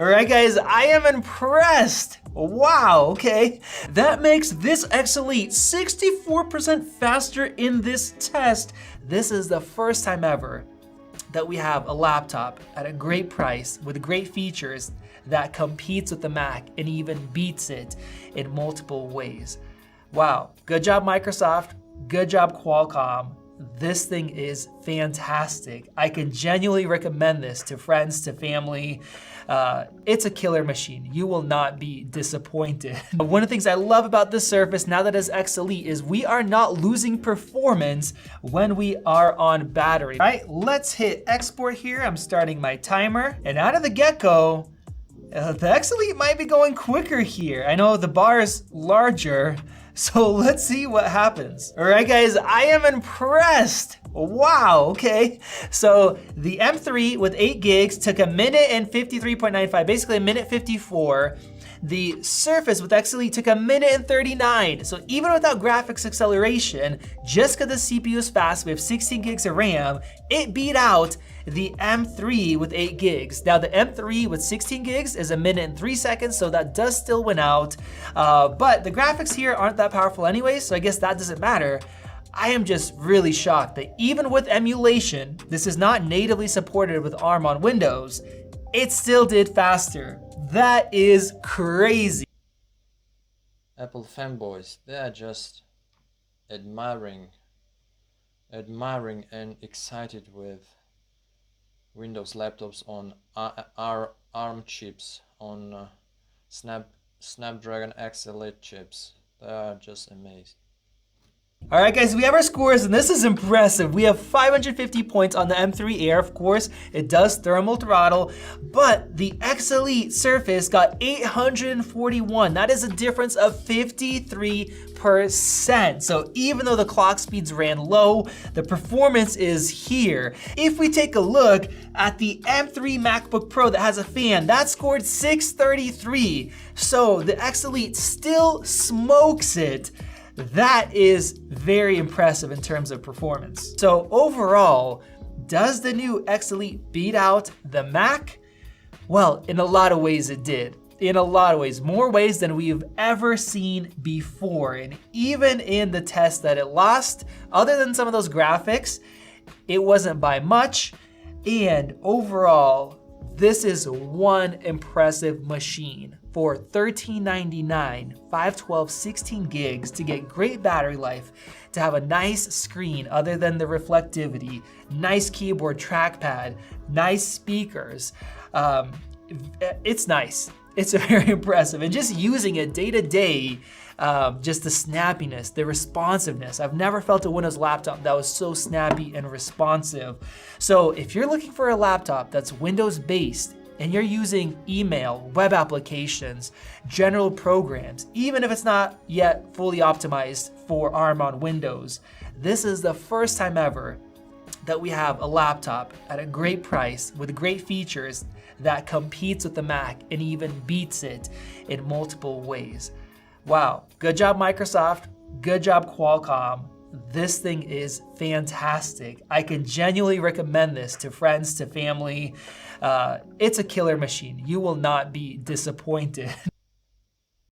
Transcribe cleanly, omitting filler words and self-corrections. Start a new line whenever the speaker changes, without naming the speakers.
All right, guys, I am impressed. Wow, okay. That makes this X Elite 64% faster in this test. This is the first time ever that we have a laptop at a great price with great features that competes with the Mac and even beats it in multiple ways. Wow, good job Microsoft, good job Qualcomm. This thing is fantastic. I can genuinely recommend this to friends, to family. It's a killer machine. You will not be disappointed. One of the things I love about this Surface now that it's X Elite is we are not losing performance when we are on battery. All right, let's hit export here. I'm starting my timer, and out of the get-go, the X Elite might be going quicker here. I know the bar is larger, so let's see what happens. All right, guys, I am impressed. Wow, okay. So the M3 with 8 gigs took a minute and 53.95, basically a minute 54. The Surface with X Elite took a minute and 39. So even without graphics acceleration, just because the CPU is fast, we have 16 gigs of RAM, it beat out the M3 with 8 gigs. Now the M3 with 16 gigs is a minute and 3 seconds, so that does still win out. But the graphics here aren't that powerful anyway, so I guess that doesn't matter. I am just really shocked that even with emulation, this is not natively supported with ARM on Windows, it still did faster. That is crazy.
Apple fanboys, they are just admiring and excited with Windows laptops on ARM chips, on Snapdragon X Elite chips. They are just amazing.
All right, guys, we have our scores, and this is impressive. We have 550 points on the M3 Air, of course. It does thermal throttle, but the X Elite Surface got 841. That is a difference of 53%. So even though the clock speeds ran low, the performance is here. If we take a look at the M3 MacBook Pro that has a fan, that scored 633. So the X Elite still smokes it. That is very impressive in terms of performance. So overall, does the new X Elite beat out the Mac? Well, in a lot of ways it did. In a lot of ways, more ways than we've ever seen before. And even in the test that it lost, other than some of those graphics, it wasn't by much. And overall, this is one impressive machine. For $13.99, 512, 16 gigs to get great battery life, to have a nice screen other than the reflectivity, nice keyboard, trackpad, nice speakers. It's nice. It's very impressive. And just using it day to day, just the snappiness, the responsiveness. I've never felt a Windows laptop that was so snappy and responsive. So if you're looking for a laptop that's Windows based, and you're using email, web applications, general programs, even if it's not yet fully optimized for ARM on Windows, this is the first time ever that we have a laptop at a great price with great features that competes with the Mac and even beats it in multiple ways. Wow, good job Microsoft, good job Qualcomm. This thing is fantastic. I can genuinely recommend this to friends, to family. It's a killer machine. You will not be disappointed.